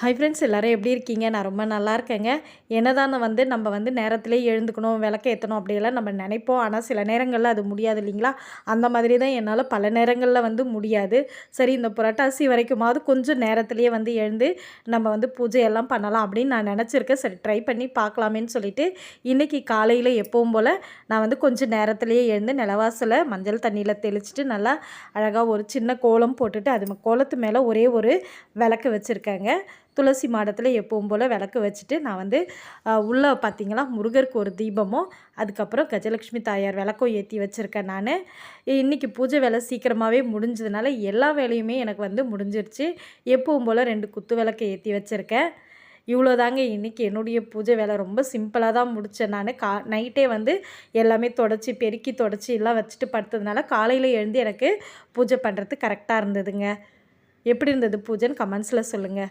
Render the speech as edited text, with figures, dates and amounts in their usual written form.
Hi friends, எல்லோரும் எப்படி இருக்கீங்க? நான் ரொம்ப நல்லா இருக்கேங்க. என்னதான் நம்ம நேரத்திலே எழுந்துக்கணும், விளக்கேத்தணும் அப்படியெல்லாம் நம்ம நினைப்போம். ஆனால் சில நேரங்கள்ல அது முடியாது இல்லைங்களா? அந்த மாதிரி தான் என்னால பல நேரங்கள்ல முடியாது. சரி, இந்த புரட்டாசி வரைக்குமாவது கொஞ்சம் நேரத்திலேயே எழுந்து நம்ம பூஜையெல்லாம் பண்ணலாம் அப்படின்னு நான் நினச்சிருக்கேன். சரி, ட்ரை பண்ணி பார்க்கலாமேன்னு சொல்லிட்டு, இன்றைக்கி காலையில் எப்பவும் போல் நான் கொஞ்சம் நேரத்திலேயே எழுந்து நிலவாசல மஞ்சள் தண்ணியில் தெளிச்சுட்டு நல்லா அழகாக ஒரு சின்ன கோலம் போட்டுட்டு அது கோலத்து மேலே ஒரே ஒரு விளக்கு வச்சுருக்கேங்க. துளசி மாடத்தில் எப்பவும் போல் விளக்கு வச்சுட்டு நான் உள்ளே பார்த்திங்களா முருகருக்கு ஒரு தீபமும் அதுக்கப்புறம் கஜலக்ஷ்மி தாயார் விளக்கும் ஏற்றி வச்சுருக்கேன். நான் இன்றைக்கி பூஜை வேலை சீக்கிரமாகவே முடிஞ்சதுனால எல்லா வேலையுமே எனக்கு முடிஞ்சிருச்சு. எப்பவும் போல் 2 குத்து விளக்கு ஏற்றி வச்சுருக்கேன். இவ்வளோதாங்க இன்றைக்கி என்னுடைய பூஜை வேலை. ரொம்ப சிம்பிளாக தான் முடித்தேன். நான் நைட்டே எல்லாமே தொடச்சி பெருக்கி தொடச்சி எல்லாம் வச்சுட்டு படுத்ததுனால காலையில் எழுந்து எனக்கு பூஜை பண்ணுறது கரெக்டாக இருந்ததுங்க. எப்படி இருந்தது பூஜைன்னு கமெண்ட்ஸில் சொல்லுங்கள்.